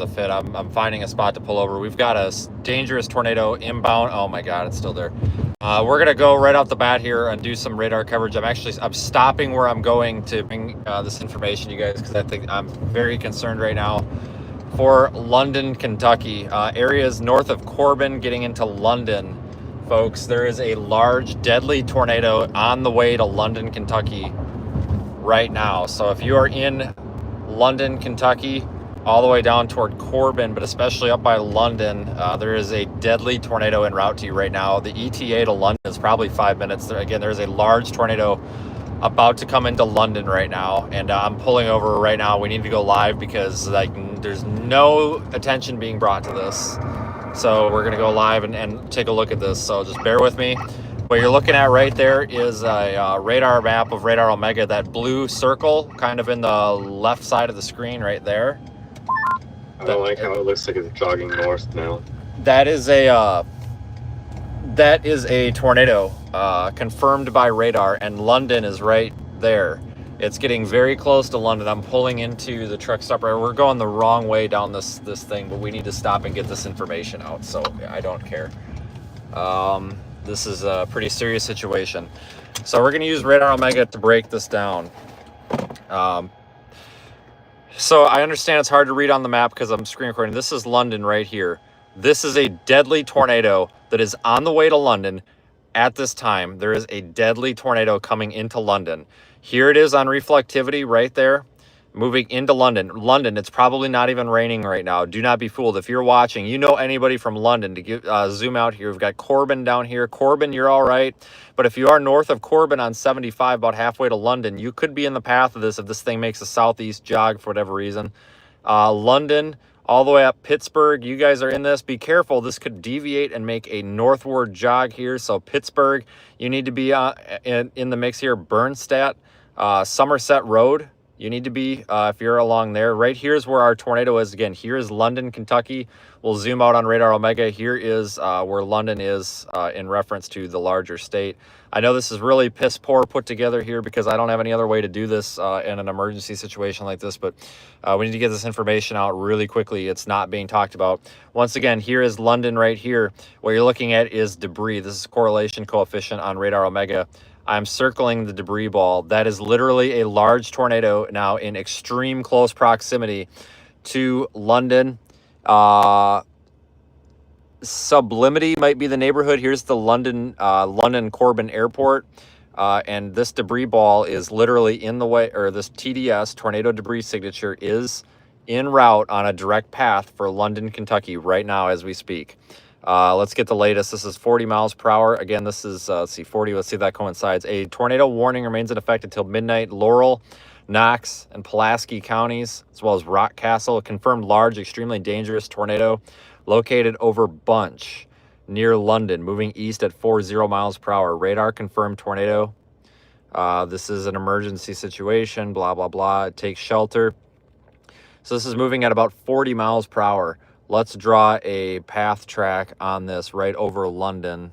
a fit. I'm finding a spot to pull over. We've got a dangerous tornado inbound. Oh my God, it's still there. We're gonna go right off the bat here and do some radar coverage. I'm stopping where I'm going to bring this information to you guys because I think I'm very concerned right now for London, Kentucky. Areas north of Corbin getting into London, folks. There is a large, deadly tornado on the way to London, Kentucky right now. So if you are in London, Kentucky, all the way down toward Corbin, but especially up by London, there is a deadly tornado en route to you right now. The ETA to London is probably 5 minutes. Again, there's a large tornado about to come into London right now, and I'm pulling over right now. We need to go live because there's no attention being brought to this. So we're gonna go live and take a look at this. So just bear with me. What you're looking at right there is a radar map of Radar Omega. That blue circle kind of in the left side of the screen right there. I don't like how it looks like it's jogging north now. That is a tornado confirmed by radar, and London is right there. It's getting very close to London. I'm pulling into the truck stop right. We're going the wrong way down this thing, but we need to stop and get this information out. So I don't care. This is a pretty serious situation. So we're going to use Radar Omega to break this down. So I understand it's hard to read on the map because I'm screen recording. This is London right here. This is a deadly tornado that is on the way to London at this time. There is a deadly tornado coming into London. Here it is on reflectivity right there, moving into London. London, it's probably not even raining right now. Do not be fooled. If you're watching, you know anybody from London, to zoom out here. We've got Corbin down here. Corbin, you're all right. But if you are north of Corbin on 75, about halfway to London, you could be in the path of this if this thing makes a southeast jog for whatever reason. London, all the way up Pittsburgh, you guys are in this. Be careful. This could deviate and make a northward jog here. So Pittsburgh, you need to be in the mix here. Bernstadt, Somerset Road, you need to be if you're along there. Right here is where our tornado is. Again, here is London, Kentucky. We'll zoom out on Radar Omega. Here is where London is in reference to the larger state. I know this is really piss poor put together here because I don't have any other way to do this in an emergency situation like this, but we need to get this information out really quickly. It's not being talked about. Once again, here is London right here. What you're looking at is debris. This is correlation coefficient on Radar Omega. I'm circling the debris ball. That is literally a large tornado now in extreme close proximity to London. Sublimity might be the neighborhood. Here's the London Corbin Airport. And this debris ball is literally in the way, or this TDS, tornado debris signature, is en route on a direct path for London, Kentucky right now as we speak. Let's get the latest. This is 40 miles per hour. Again, this is, let's see, 40. Let's see if that coincides. A tornado warning remains in effect until midnight. Laurel, Knox, and Pulaski counties, as well as Rockcastle. A confirmed large, extremely dangerous tornado located over Bunch near London, moving east at 40 miles per hour. Radar confirmed tornado. This is an emergency situation, blah, blah, blah. Take shelter. So this is moving at about 40 miles per hour. Let's draw a path track on this right over London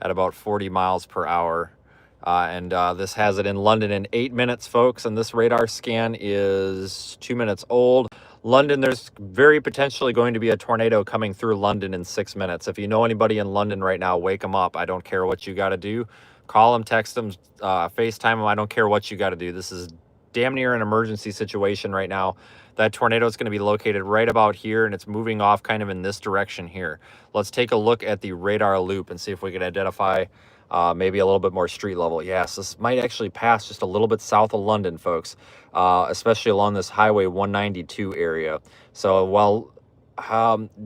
at about 40 miles per hour. This has it in London in 8 minutes, folks. And this radar scan is 2 minutes old. London, there's very potentially going to be a tornado coming through London in 6 minutes. If you know anybody in London right now, wake them up. I don't care what you got to do. Call them, text them, FaceTime them. I don't care what you got to do. This is damn near an emergency situation right now. That tornado is going to be located right about here, and it's moving off kind of in this direction here. Let's take a look at the radar loop and see if we can identify maybe a little bit more street level. Yes, this might actually pass just a little bit south of London, folks, especially along this Highway 192 area. So,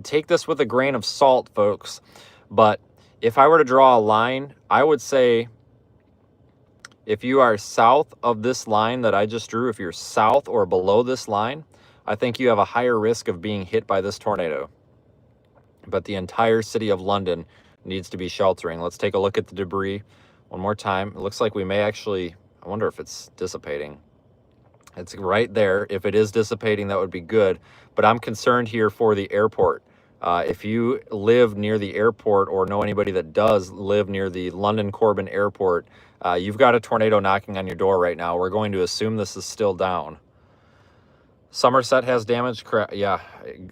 take this with a grain of salt, folks. But if I were to draw a line, I would say if you are south of this line that I just drew, if you're south or below this line, I think you have a higher risk of being hit by this tornado. But the entire city of London needs to be sheltering. Let's take a look at the debris one more time. It looks like we may actually, I wonder if it's dissipating. It's right there. If it is dissipating, that would be good. But I'm concerned here for the airport. If you live near the airport or know anybody that does live near the London Corbin Airport, you've got a tornado knocking on your door right now. We're going to assume this is still down. Somerset has damage. Yeah,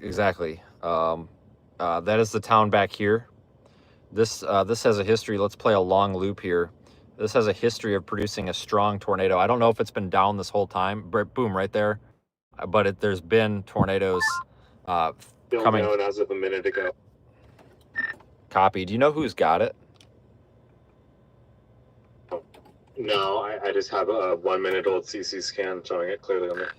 exactly. That is the town back here. This has a history. Let's play a long loop here. This has a history of producing a strong tornado. I don't know if it's been down this whole time. Boom, right there. But there's been tornadoes coming. Down as of a minute ago. Copy. Do you know who's got it? No, I just have a 1 minute old CC scan showing it clearly on there.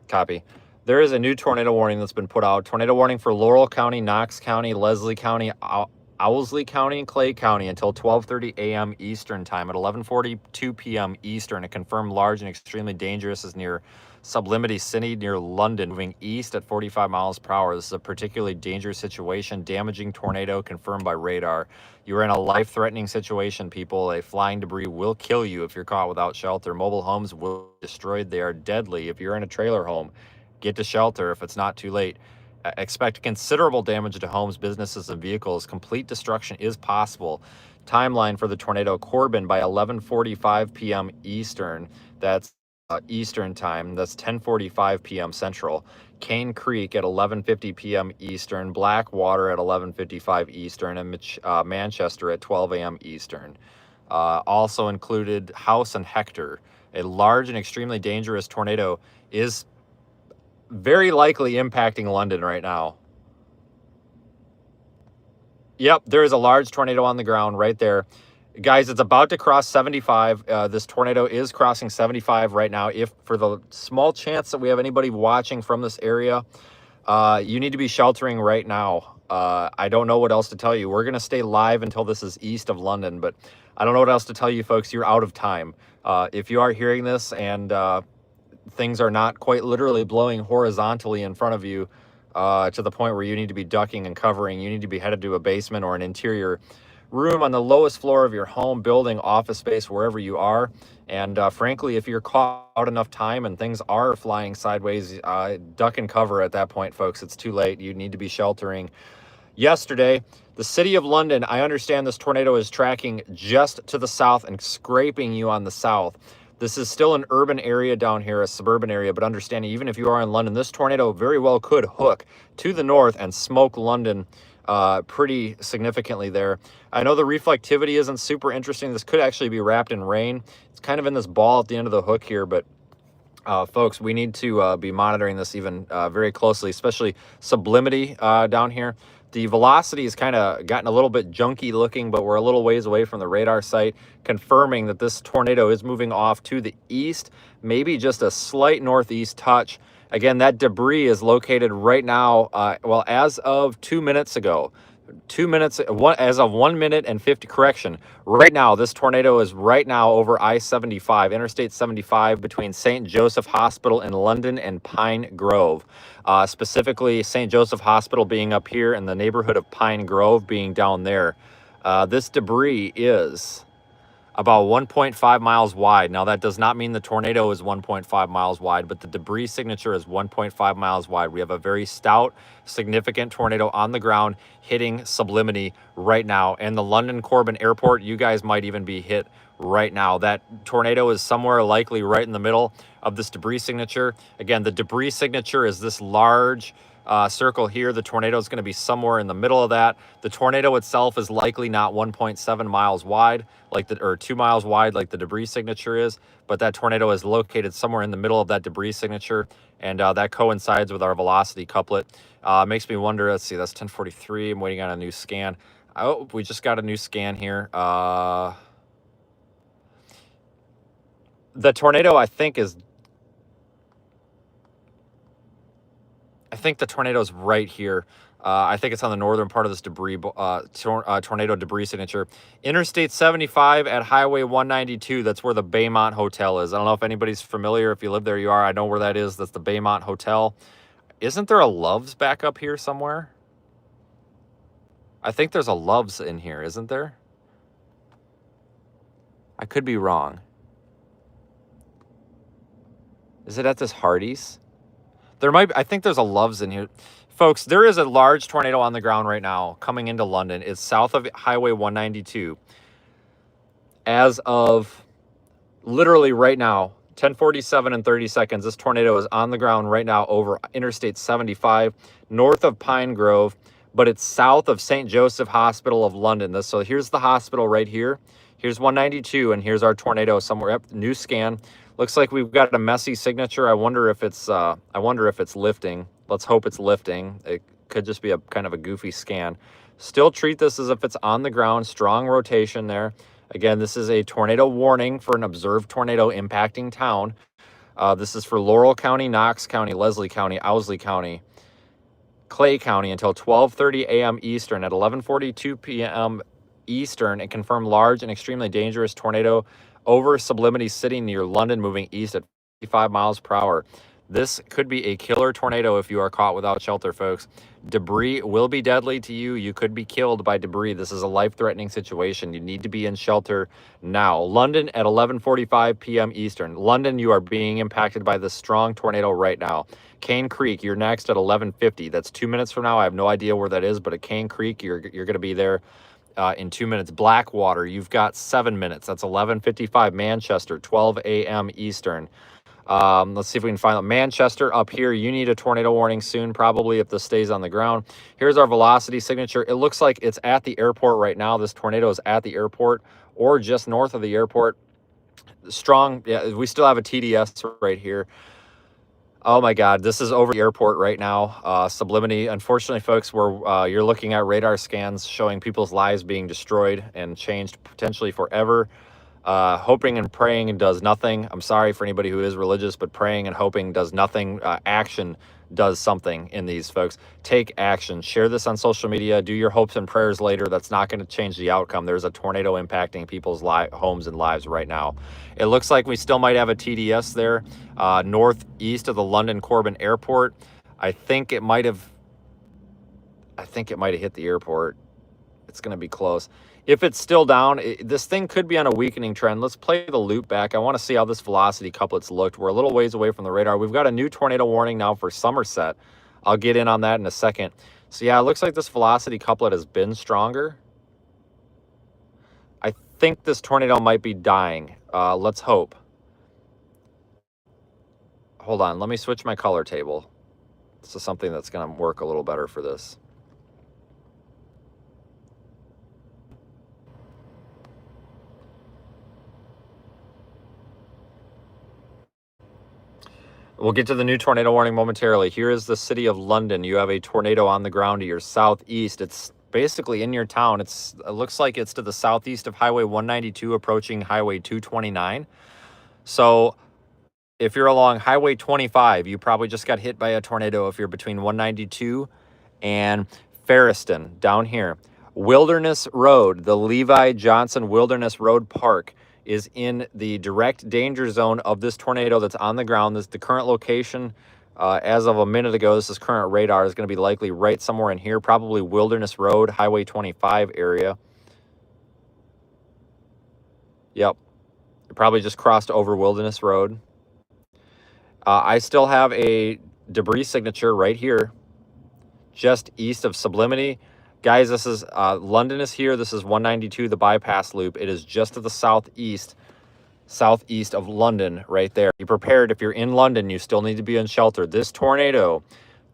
Copy. There is a new tornado warning that's been put out. Tornado warning for Laurel County, Knox County, Leslie County, Owsley County, and Clay County until 12:30 a.m. Eastern time. At 11:42 p.m. Eastern, a confirmed large and extremely dangerous is near Sublimity City near London, moving east at 45 miles per hour. This is a particularly dangerous situation. Damaging tornado confirmed by radar. You are in a life-threatening situation, people. A flying debris will kill you if you're caught without shelter. Mobile homes will be destroyed. They are deadly. If you're in a trailer home, get to shelter if it's not too late. Expect considerable damage to homes, businesses, and vehicles. Complete destruction is possible. Timeline for the tornado: Corbin by 11:45 p.m. Eastern. That's Eastern time. That's 10:45 p.m. Central. Cane Creek at 11:50 p.m. Eastern. Blackwater at 11:55 Eastern, and Manchester at 12 a.m. Eastern. Also included House and Hector. A large and extremely dangerous tornado is very likely impacting London right now. Yep, there is a large tornado on the ground right there. Guys, it's about to cross 75. This tornado is crossing 75 right now. If for the small chance that we have anybody watching from this area, you need to be sheltering right now. I don't know what else to tell you. We're going to stay live until this is east of London, but I don't know what else to tell you, folks. You're out of time. If you are hearing this and things are not quite literally blowing horizontally in front of you to the point where you need to be ducking and covering, you need to be headed to a basement or an interior room on the lowest floor of your home, building, office space, wherever you are. And frankly, if you're caught out enough time and things are flying sideways, duck and cover at that point, folks. It's too late. You need to be sheltering. Yesterday, the city of London, I understand this tornado is tracking just to the south and scraping you on the south. This is still an urban area down here, a suburban area, but understanding even if you are in London, this tornado very well could hook to the north and smoke London pretty significantly there. I know the reflectivity isn't super interesting. This could actually be wrapped in rain. It's kind of in this ball at the end of the hook here, but folks, we need to be monitoring this even very closely, especially sublimity down here. The velocity has kind of gotten a little bit junky looking, but we're a little ways away from the radar site, confirming that this tornado is moving off to the east, maybe just a slight northeast touch. Again, that debris is located right now, well, as of 2 minutes ago. 2 minutes, as of 1 minute and 50, correction. Right now, this tornado is right now over I-75, Interstate 75, between St. Joseph Hospital in London and Pine Grove. Specifically, St. Joseph Hospital being up here and the neighborhood of Pine Grove being down there. This debris is about 1.5 miles wide. Now, that does not mean the tornado is 1.5 miles wide, but the debris signature is 1.5 miles wide. We have a very stout, significant tornado on the ground hitting sublimity right now. And the London Corbin Airport, you guys might even be hit right now. That tornado is somewhere likely right in the middle of this debris signature. Again, the debris signature is this large circle here. The tornado is going to be somewhere in the middle of that. The tornado itself is likely not 1.7 miles wide, or 2 miles wide, like the debris signature is, but that tornado is located somewhere in the middle of that debris signature, and that coincides with our velocity couplet. Makes me wonder. Let's see, that's 10:43. I'm waiting on a new scan. Oh, we just got a new scan here. The tornado, I think the tornado is right here. I think it's on the northern part of this debris, tornado debris signature. Interstate 75 at Highway 192. That's where the Baymont Hotel is. I don't know if anybody's familiar. If you live there, you are. I know where that is. That's the Baymont Hotel. Isn't there a Love's back up here somewhere? I think there's a Love's in here, isn't there? I could be wrong. Is it at this Hardee's? I think there's a Love's in here. Folks, there is a large tornado on the ground right now coming into London. It's south of Highway 192. As of literally right now, 10:47 and 30 seconds. This tornado is on the ground right now over Interstate 75, north of Pine Grove, but it's south of St. Joseph Hospital of London. So here's the hospital right here. Here's 192, and here's our tornado somewhere. Yep, new scan. Looks like we've got a messy signature. I wonder if it's lifting. Let's hope it's lifting. It could just be a kind of a goofy scan. Still treat this as if it's on the ground. Strong rotation there. Again, this is a tornado warning for an observed tornado impacting town. This is for Laurel County, Knox County, Leslie County, Owsley County, Clay County until 12:30 a.m. Eastern. At 11:42 p.m. Eastern, it confirmed large and extremely dangerous tornado over Sublimity City near London, moving east at 55 miles per hour. This could be a killer tornado if you are caught without shelter, folks. Debris will be deadly to you. You could be killed by debris. This is a life-threatening situation. You need to be in shelter now. London at 11:45 p.m. Eastern. London, you are being impacted by this strong tornado right now. Cane Creek, you're next at 11:50. That's 2 minutes from now. I have no idea where that is, but at Cane Creek, you're going to be there in 2 minutes. Blackwater, you've got 7 minutes. That's 11:55. Manchester, 12 a.m. Eastern. Let's see if we can find Manchester up here. You need a tornado warning soon, probably, if this stays on the ground. Here's our velocity signature. It looks like it's at the airport right now. This tornado is at the airport or just north of the airport. Strong. Yeah, we still have a TDS right here. Oh my God, this is over the airport right now. Sublimity. Unfortunately, folks, you're looking at radar scans showing people's lives being destroyed and changed potentially forever. Hoping and praying does nothing. I'm sorry for anybody who is religious, but praying and hoping does nothing. Action does something in these, folks. Take action. Share this on social media. Do your hopes and prayers later. That's not going to change the outcome. There's a tornado impacting people's homes and lives right now. It looks like we still might have a TDS there, northeast of the London Corbin Airport. I think it might have hit the airport. It's going to be close. If it's still down, this thing could be on a weakening trend. Let's play the loop back. I want to see how this velocity couplets looked. We're a little ways away from the radar. We've got a new tornado warning now for Somerset. I'll get in on that in a second. So yeah, it looks like this velocity couplet has been stronger. I think this tornado might be dying. Let's hope. Hold on, let me switch my color table. This is something that's going to work a little better for this. We'll get to the new tornado warning momentarily. Here is the city of London. You have a tornado on the ground to your southeast. It's basically in your town. It looks like it's to the southeast of Highway 192, approaching Highway 229. So if you're along Highway 25, you probably just got hit by a tornado if you're between 192 and Ferriston down here. Wilderness Road, the Levi Johnson Wilderness Road Park, is in the direct danger zone of this tornado that's on the ground. This the current location as of a minute ago. This is current radar is going to be likely right somewhere in here, probably Wilderness Road, Highway 25 area. Yep, it probably just crossed over Wilderness Road. I still have a debris signature right here, just east of Sublimity. Guys, this is London is here. This is 192, the bypass loop. It is just to the southeast of London right there. Be prepared. If you're in London, you still need to be in shelter. This tornado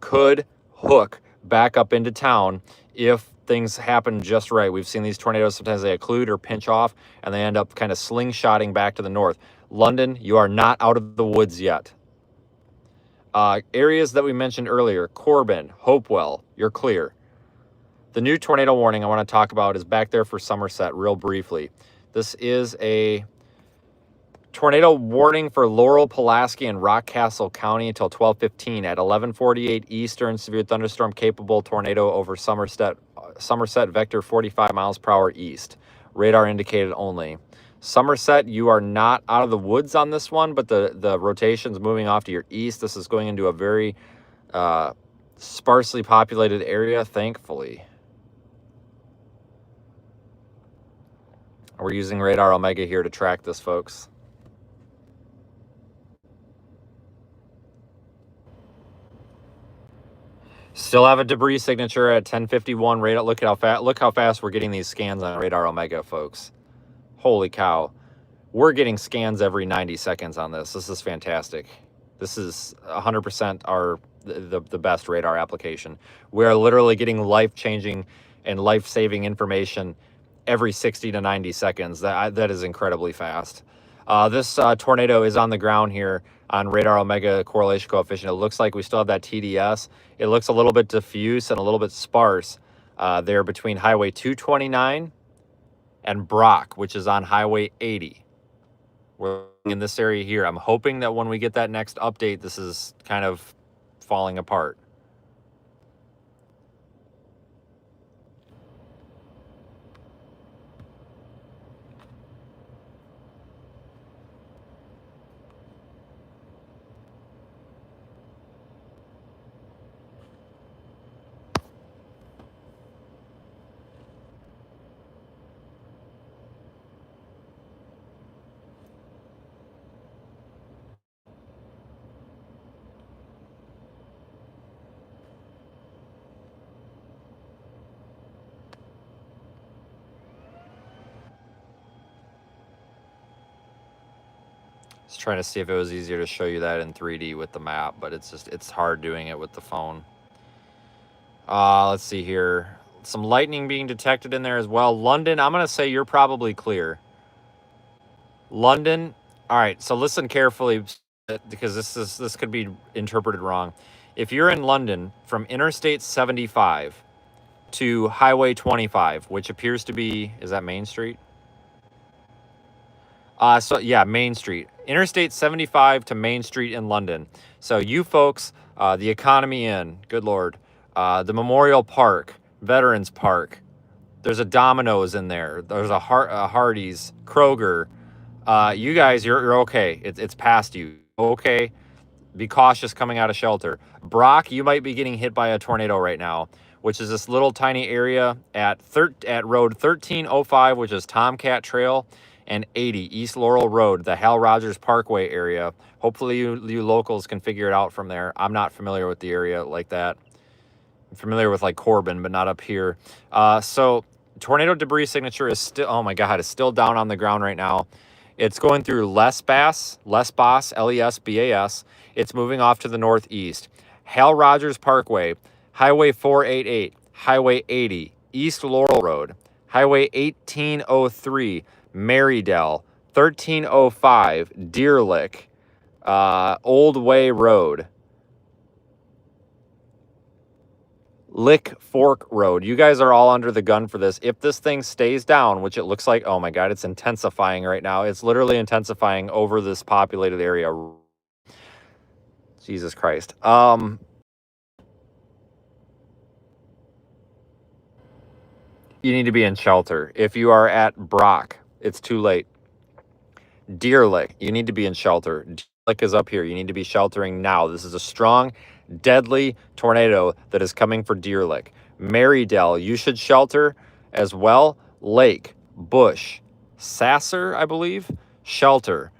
could hook back up into town if things happen just right. We've seen these tornadoes. Sometimes they occlude or pinch off, and they end up kind of slingshotting back to the north. London, you are not out of the woods yet. Areas that we mentioned earlier, Corbin, Hopewell, you're clear. The new tornado warning I want to talk about is back there for Somerset real briefly. This is a tornado warning for Laurel, Pulaski, and Rockcastle County until 12:15 at 11:48 Eastern. Severe thunderstorm capable tornado over Somerset vector 45 miles per hour east. Radar indicated only. Somerset, you are not out of the woods on this one, but the rotation's moving off to your east. This is going into a very sparsely populated area, thankfully. We're using Radar Omega here to track this, folks. Still have a debris signature at 10:51 radar. Look how fast we're getting these scans on Radar Omega, folks. Holy cow. We're getting scans every 90 seconds on this. This is fantastic. This is 100% the best radar application. We are literally getting life-changing and life-saving information every 60 to 90 seconds. That is incredibly fast. This tornado is on the ground here on Radar Omega correlation coefficient. It looks like we still have that TDS. It looks a little bit diffuse and a little bit sparse there between Highway 229 and Brock, which is on Highway 80. We're in this area here. I'm hoping that when we get that next update, this is kind of falling apart. Just trying to see if it was easier to show you that in 3D with the map, but it's hard doing it with the phone. Let's see here. Some lightning being detected in there as well. London, I'm going to say you're probably clear. London, all right, so listen carefully because this could be interpreted wrong. If you're in London from Interstate 75 to Highway 25, which appears to be, is that Main Street? So yeah, Main Street. Interstate 75 to Main Street in London. So you folks, the Economy Inn, good Lord, the Memorial Park, Veterans Park, there's a Domino's in there. There's a Hardee's, Kroger. You guys, you're okay. It's past you. Okay. Be cautious coming out of shelter. Brock, you might be getting hit by a tornado right now, which is this little tiny area at road 1305, which is Tomcat Trail, and 80 East Laurel Road, the Hal Rogers Parkway area. Hopefully you locals can figure it out from there. I'm not familiar with the area like that. I'm familiar with like Corbin, but not up here. So tornado debris signature is still, oh my God, it's still down on the ground right now. It's going through Lesbas, Lesbas. It's moving off to the northeast. Hal Rogers Parkway, Highway 488, Highway 80, East Laurel Road, Highway 1803, Marydell, 1305, Deer Lick, Old Way Road, Lick Fork Road. You guys are all under the gun for this. If this thing stays down, which it looks like, oh my God, it's intensifying right now. It's literally intensifying over this populated area. Jesus Christ. You need to be in shelter. If you are at Brock, it's too late. Deer Lick, you need to be in shelter. Deer Lick is up here. You need to be sheltering now. This is a strong, deadly tornado that is coming for Deer Lick. Marydell, you should shelter as well. Lake, Bush, Sasser, I believe, shelter.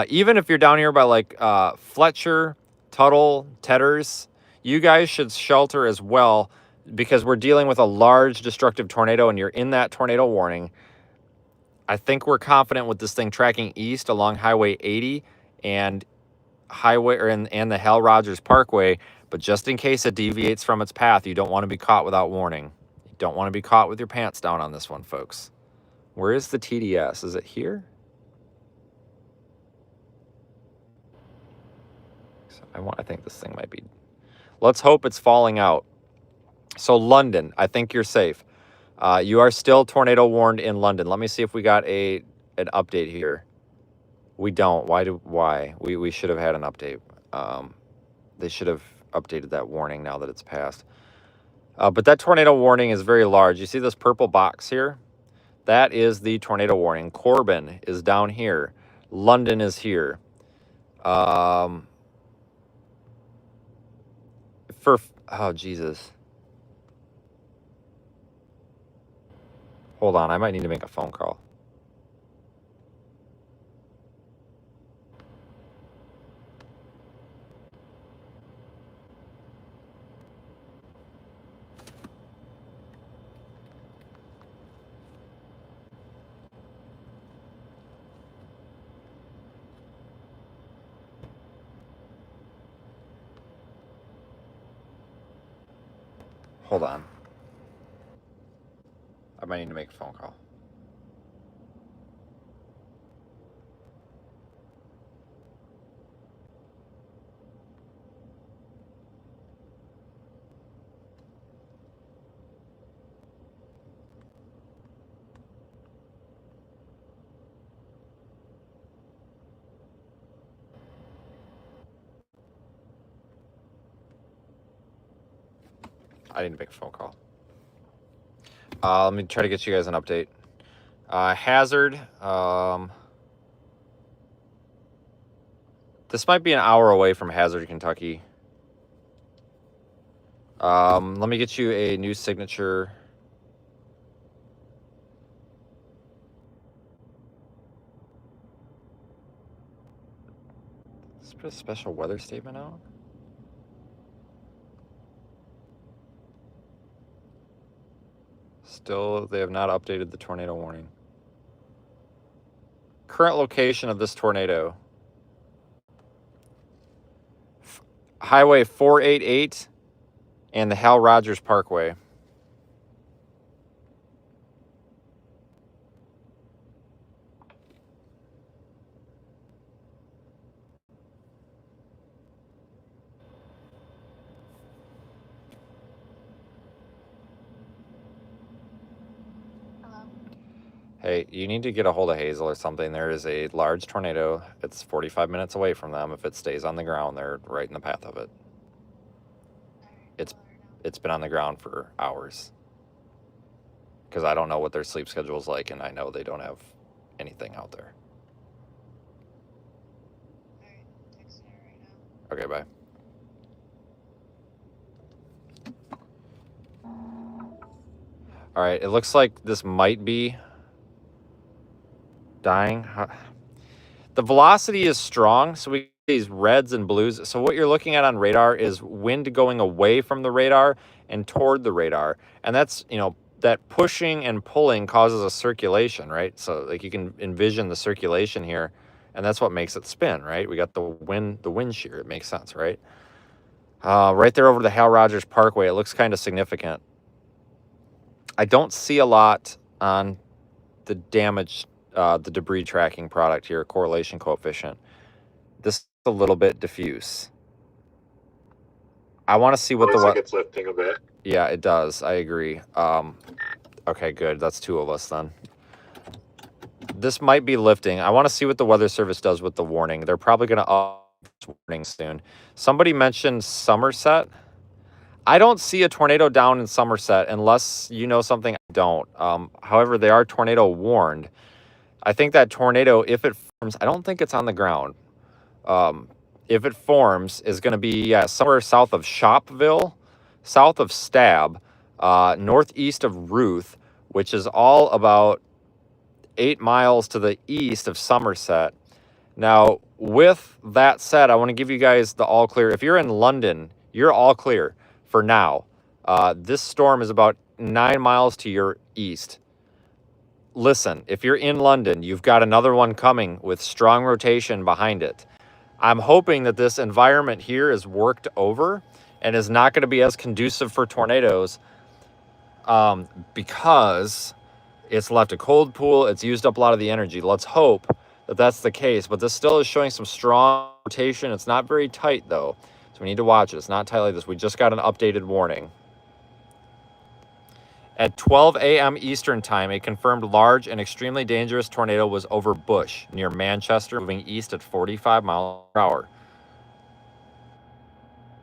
Even if you're down here by like Fletcher, Tuttle, Tedders, you guys should shelter as well because we're dealing with a large destructive tornado and you're in that tornado warning. I think we're confident with this thing tracking east along Highway 80 and the Hal Rogers Parkway, but just in case it deviates from its path, you don't want to be caught without warning. You don't want to be caught with your pants down on this one, folks. Where is the TDS? Is it here? I think this thing might be. Let's hope it's falling out. So London, I think you're safe. You are still tornado warned in London. Let me see if we got an update here. We don't. Why? We should have had an update. They should have updated that warning now that it's passed. But that tornado warning is very large. You see this purple box here? That is the tornado warning. Corbin is down here. London is here. Oh, Jesus. Hold on, I might need to make a phone call. Hold on. I might need to make a phone call. I need to make a phone call. Let me try to get you guys an update. Hazard. This might be an hour away from Hazard, Kentucky. Let me get you a new signature. Let's put a special weather statement out. Still, they have not updated the tornado warning. Current location of this tornado. Highway 488 and the Hal Rogers Parkway. Hey, you need to get a hold of Hazel or something. There is a large tornado. It's 45 minutes away from them. If it stays on the ground, they're right in the path of it. It's been on the ground for hours. Because I don't know what their sleep schedule is like, and I know they don't have anything out there. Okay, bye. All right, it looks like this might be dying. The velocity is strong, so we get these reds and blues. So what you're looking at on radar is wind going away from the radar and toward the radar. And that's, you know, that pushing and pulling causes a circulation, right? So like you can envision the circulation here, and that's what makes it spin, right? We got the wind shear. It makes sense, right? Right there over the Hal Rogers Parkway, it looks kind of significant. I don't see a lot on the damage, the debris tracking product here, correlation coefficient. This is a little bit diffuse. I want to see what Looks like it's lifting a bit. Yeah, it does. I agree. Okay, good. That's two of us then. This might be lifting. I want to see what the Weather Service does with the warning. They're probably going to up warning soon. Somebody mentioned Somerset. I don't see a tornado down in Somerset unless you know something I don't. However, they are tornado warned. I think that tornado, if it forms, I don't think it's on the ground. If it forms, is going to be somewhere south of Shopville, south of Stab, northeast of Ruth, which is all about 8 miles to the east of Somerset. Now, with that said, I want to give you guys the all clear. If you're in London, you're all clear for now. This storm is about 9 miles to your east. Listen, if you're in London, you've got another one coming with strong rotation behind it. I'm hoping that this environment here is worked over and is not going to be as conducive for tornadoes because it's left a cold pool. It's used up a lot of the energy. Let's hope that that's the case. But this still is showing some strong rotation. It's not very tight, though. So we need to watch it. It's not tight like this. We just got an updated warning. At 12 a.m. Eastern Time, a confirmed large and extremely dangerous tornado was over Bush, near Manchester, moving east at 45 miles per hour.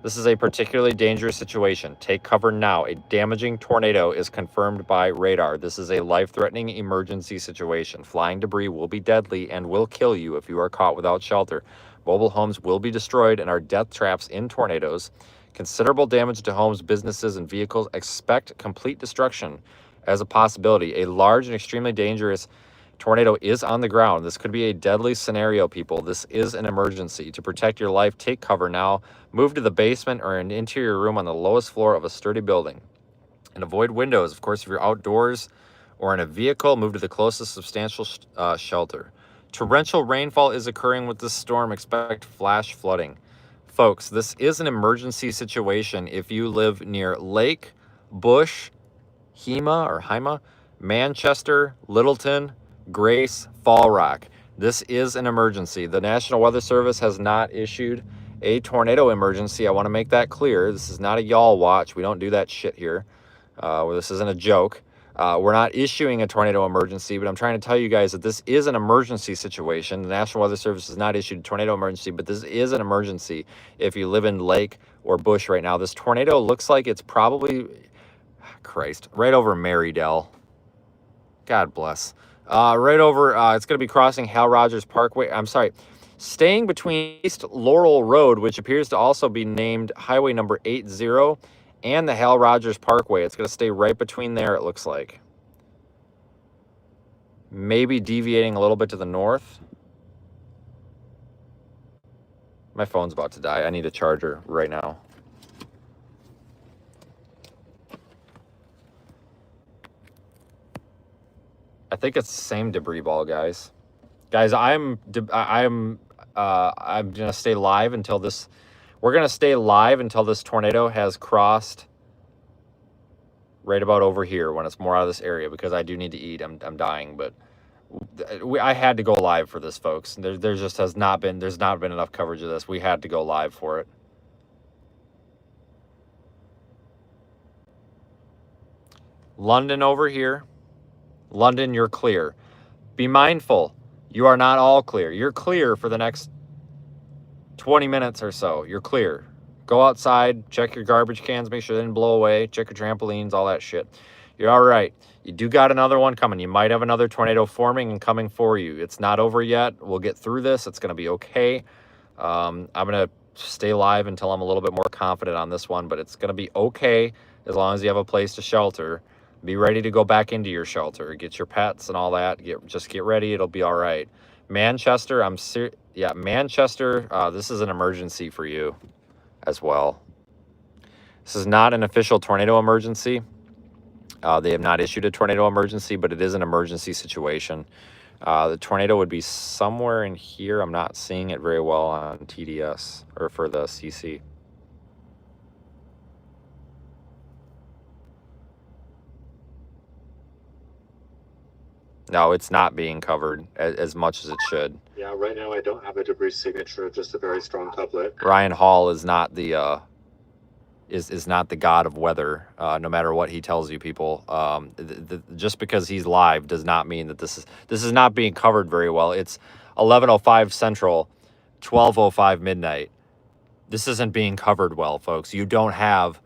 This is a particularly dangerous situation. Take cover now. A damaging tornado is confirmed by radar. This is a life-threatening emergency situation. Flying debris will be deadly and will kill you if you are caught without shelter. Mobile homes will be destroyed and are death traps in tornadoes. Considerable damage to homes, businesses, and vehicles. Expect complete destruction as a possibility. A large and extremely dangerous tornado is on the ground. This could be a deadly scenario, people. This is an emergency. To protect your life, take cover now. Move to the basement or an interior room on the lowest floor of a sturdy building. And avoid windows. Of course, if you're outdoors or in a vehicle, move to the closest substantial shelter. Torrential rainfall is occurring with this storm. Expect flash flooding. Folks, this is an emergency situation if you live near lake, Bush, Hema, Manchester, Littleton, Grace, Fall Rock. This is an emergency. The National Weather Service has not issued a tornado emergency. I want to make that clear. This is not a y'all watch. We don't do that shit here. This isn't a joke. We're not issuing a tornado emergency, but I'm trying to tell you guys that this is an emergency situation. The National Weather Service has not issued a tornado emergency, but this is an emergency if you live in Lake or Bush right now. This tornado looks like it's probably, Christ, right over Marydell. God bless. Right over, it's going to be crossing Hal Rogers Parkway. I'm sorry, staying between East Laurel Road, which appears to also be named Highway number 80, and the Hal Rogers Parkway. It's going to stay right between there, it looks like. Maybe deviating a little bit to the north. My phone's about to die. I need a charger right now. I think it's the same debris ball, guys. Guys, I'm gonna stay live until this. We're gonna stay live until this tornado has crossed right about over here when it's more out of this area, because I do need to eat. I'm dying, but I had to go live for this, folks. There just has not been. There's not been enough coverage of this. We had to go live for it. London over here. London, you're clear. Be mindful. You are not all clear. You're clear for the next 20 minutes or so. You're clear. Go outside, check your garbage cans, make sure they didn't blow away, check your trampolines, all that shit. You're all right. You do got another one coming. You might have another tornado forming and coming for you. It's not over yet. We'll get through this. It's going to be okay. I'm going to stay live until I'm a little bit more confident on this one, but it's going to be okay as long as you have a place to shelter. Be ready to go back into your shelter. Get your pets and all that. Just get ready. It'll be all right. Manchester, Manchester, this is an emergency for you as well. This is not an official tornado emergency. They have not issued a tornado emergency, but it is an emergency situation. The tornado would be somewhere in here. I'm not seeing it very well on TDS or for the CC. No, it's not being covered as much as it should. Yeah, right now I don't have a debris signature, just a very strong couplet. Ryan Hall is not the is not the god of weather. No matter what he tells you, people. Just because he's live does not mean that this is not being covered very well. It's 11:05 Central, 12:05 midnight. This isn't being covered well, folks. You don't have.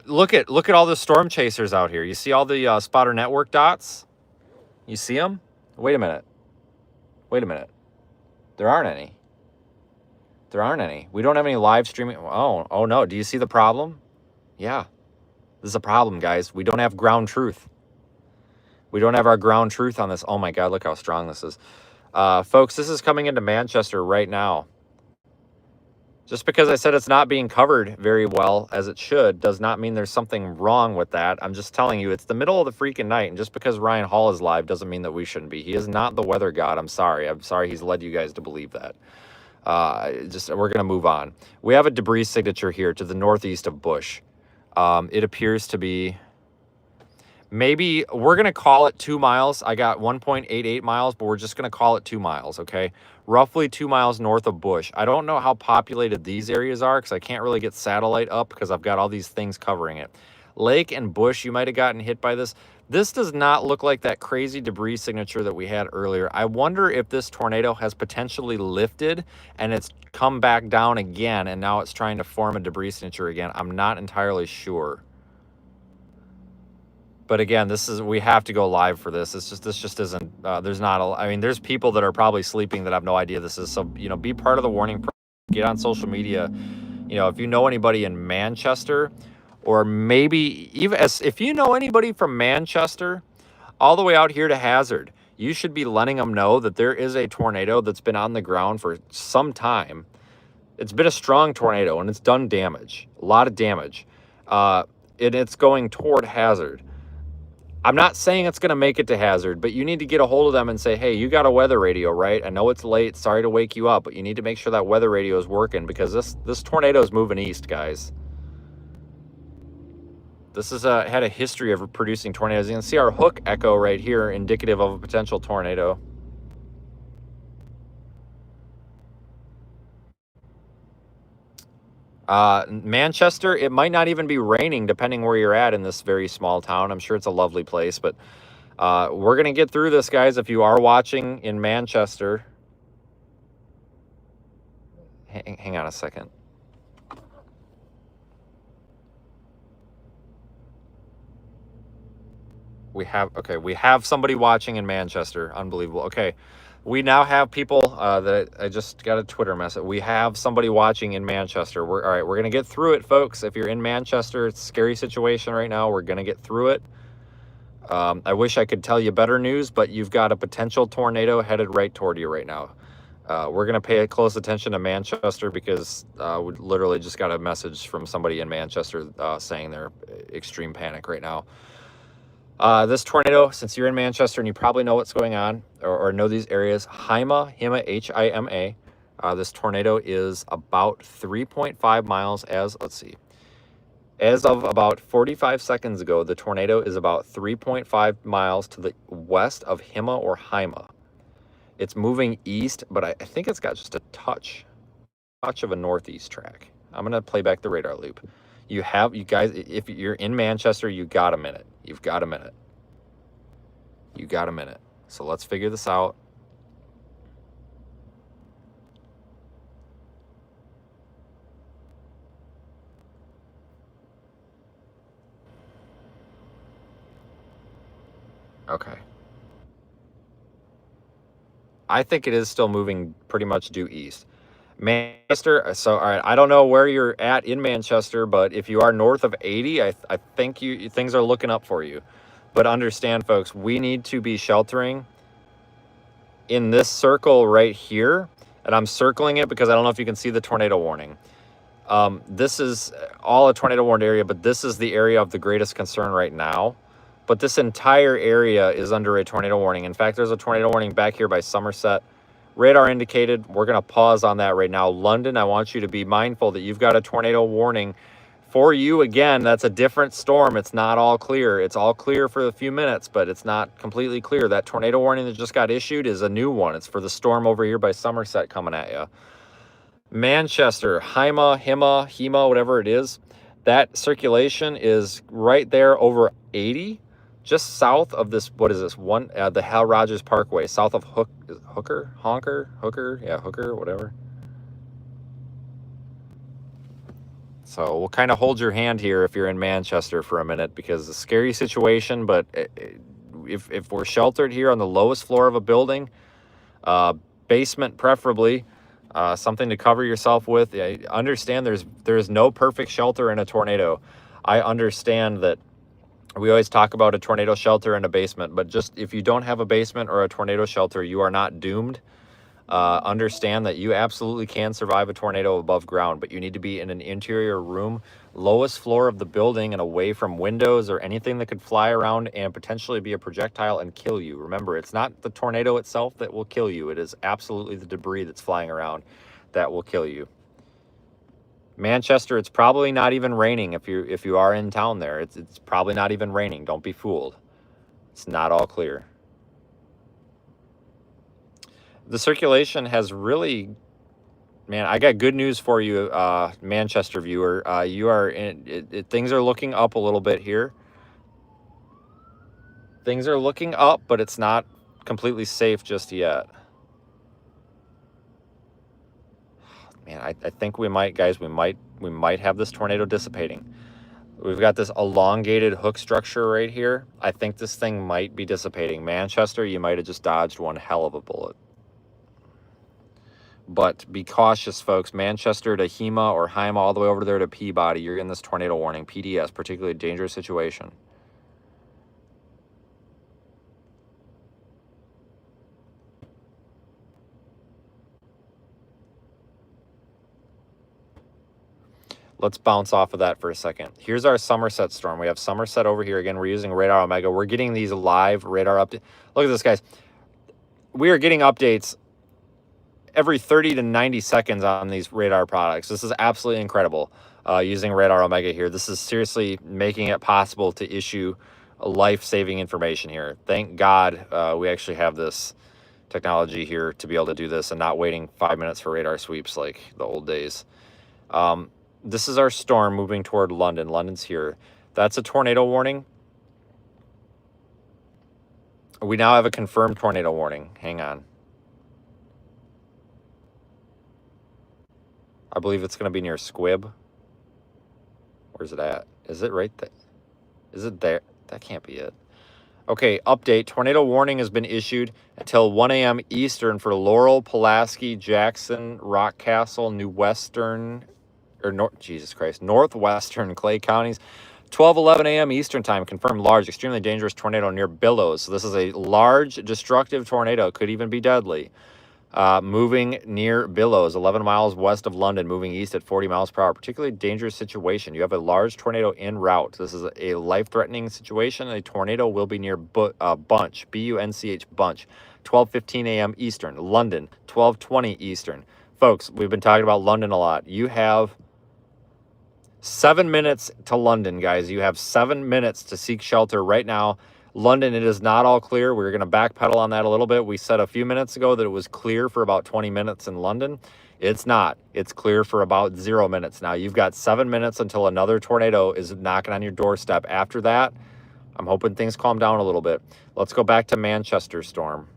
Look at all the storm chasers out here. You see all the spotter network dots. You see them? Wait a minute. There aren't any. We don't have any live streaming. Oh no. Do you see the problem? Yeah. This is a problem, guys. We don't have ground truth. We don't have our ground truth on this. Oh my God, look how strong this is. Folks, this is coming into Manchester right now. Just because I said it's not being covered very well as it should does not mean there's something wrong with that. I'm just telling you, it's the middle of the freaking night, and just because Ryan Hall is live doesn't mean that we shouldn't be. He is not the weather god. I'm sorry he's led you guys to believe that. We're going to move on. We have a debris signature here to the northeast of Bush. It appears to be, maybe we're going to call it 2 miles. I got 1.88 miles, but we're just going to call it 2 miles, okay? Roughly 2 miles north of Bush. I don't know how populated these areas are because I can't really get satellite up because I've got all these things covering it. Lake and Bush, you might have gotten hit by this. This does not look like that crazy debris signature that we had earlier. I wonder if this tornado has potentially lifted and it's come back down again and now it's trying to form a debris signature again. I'm not entirely sure. But again, we have to go live for this. This just isn't, there's people that are probably sleeping that have no idea this is. So, be part of the warning. Get on social media. If you know anybody in Manchester, or maybe even if you know anybody from Manchester all the way out here to Hazard, you should be letting them know that there is a tornado that's been on the ground for some time. It's been a strong tornado and it's done damage, a lot of damage. And it's going toward Hazard. I'm not saying it's going to make it to Hazard, but you need to get a hold of them and say, hey, you got a weather radio, right? I know it's late. Sorry to wake you up, but you need to make sure that weather radio is working because this tornado is moving east, guys. This is had a history of producing tornadoes. You can see our hook echo right here, indicative of a potential tornado. Manchester, it might not even be raining depending where you're at in this very small town. I'm sure it's a lovely place, but we're going to get through this, guys. If you are watching in Manchester, hang on a second. We have somebody watching in Manchester. Unbelievable. Okay. We now have people that I just got a Twitter message. We have somebody watching in Manchester. All right, we're going to get through it, folks. If you're in Manchester, it's a scary situation right now. We're going to get through it. I wish I could tell you better news, but you've got a potential tornado headed right toward you right now. We're going to pay close attention to Manchester because we literally just got a message from somebody in Manchester saying they're extreme panic right now. This tornado, since you're in Manchester and you probably know what's going on or know these areas, Hima, H-I-M-A. This tornado is about 3.5 miles as of about 45 seconds ago, the tornado is about 3.5 miles to the west of Hima or Hima. It's moving east, but I think it's got just a touch of a northeast track. I'm going to play back the radar loop. You guys, if you're in Manchester, you got a minute. You've got a minute. You got a minute. So let's figure this out. Okay. I think it is still moving pretty much due east. Manchester, so all right, I don't know where you're at in Manchester, but if you are north of 80, I think things are looking up for you. But understand, folks, we need to be sheltering in this circle right here, and I'm circling it because I don't know if you can see the tornado warning. This is all a tornado warned area, but this is the area of the greatest concern right now. But this entire area is under a tornado warning. In fact, there's a tornado warning back here by Somerset. Radar indicated. We're going to pause on that right now. London, I want you to be mindful that you've got a tornado warning for you. Again, that's a different storm. It's not all clear. It's all clear for a few minutes, but it's not completely clear. That tornado warning that just got issued is a new one. It's for the storm over here by Somerset coming at you. Manchester, Hima, whatever it is, that circulation is right there over 80. Just south of this, what is this? The Hal Rogers Parkway, south of Hooker, whatever. So we'll kind of hold your hand here if you're in Manchester for a minute, because it's a scary situation. But if we're sheltered here on the lowest floor of a building, basement preferably, something to cover yourself with. I understand there's no perfect shelter in a tornado. I understand that. We always talk about a tornado shelter in a basement, but just if you don't have a basement or a tornado shelter, you are not doomed. Understand that you absolutely can survive a tornado above ground, but you need to be in an interior room, lowest floor of the building, and away from windows or anything that could fly around and potentially be a projectile and kill you. Remember, it's not the tornado itself that will kill you. It is absolutely the debris that's flying around that will kill you. Manchester, it's probably not even raining if you are in town there. It's probably not even raining. Don't be fooled. It's not all clear. The circulation has really, man, I got good news for you, Manchester viewer. You are in things are looking up a little bit here. Things are looking up, but it's not completely safe just yet. Man, I think we might, guys, we might have this tornado dissipating. We've got this elongated hook structure right here. I think this thing might be dissipating. Manchester, you might have just dodged one hell of a bullet. But be cautious, folks. Manchester to Hima or Hima all the way over there to Peabody, you're in this tornado warning. PDS, particularly dangerous situation. Let's bounce off of that for a second. Here's our Somerset storm. We have Somerset over here. Again, we're using Radar Omega. We're getting these live radar updates. Look at this, guys. We are getting updates every 30 to 90 seconds on these radar products. This is absolutely incredible. using Radar Omega here. This is seriously making it possible to issue life-saving information here. Thank God we actually have this technology here to be able to do this and not waiting 5 minutes for radar sweeps like the old days. This is our storm moving toward London. London's here. That's a tornado warning. We now have a confirmed tornado warning. Hang on. I believe it's going to be near Squibb. Where's it at? Is it right there? Is it there? That can't be it. Okay, update. Tornado warning has been issued until 1 a.m. Eastern for Laurel, Pulaski, Jackson, Rockcastle, Northwestern Clay counties. 12:11 a.m. Eastern time. Confirmed large, extremely dangerous tornado near Billows. So this is a large, destructive tornado. Could even be deadly. Moving near Billows, 11 miles west of London, moving east at 40 miles per hour. Particularly dangerous situation. You have a large tornado en route. This is a life-threatening situation. A tornado will be near Bunch, B-U-N-C-H, Bunch, 12:15 a.m. Eastern. London, 12:20 Eastern. Folks, we've been talking about London a lot. You have 7 minutes to London, guys. You have 7 minutes to seek shelter right now. London, it is not all clear. We're going to backpedal on that a little bit. We said a few minutes ago that it was clear for about 20 minutes in London. It's not. It's clear for about 0 minutes now. You've got 7 minutes until another tornado is knocking on your doorstep. After that, I'm hoping things calm down a little bit. Let's go back to Manchester storm.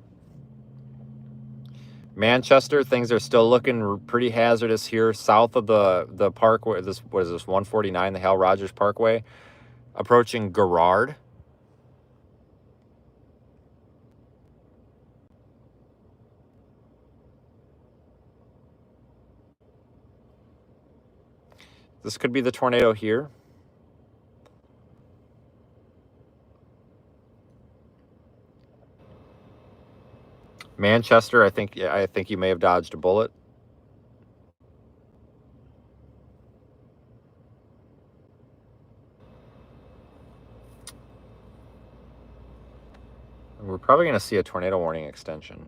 Manchester, things are still looking pretty hazardous here south of the park. What is this, 149, the Hal Rogers Parkway, approaching Garrard. This could be the tornado here. Manchester, I think you may have dodged a bullet. We're probably going to see a tornado warning extension.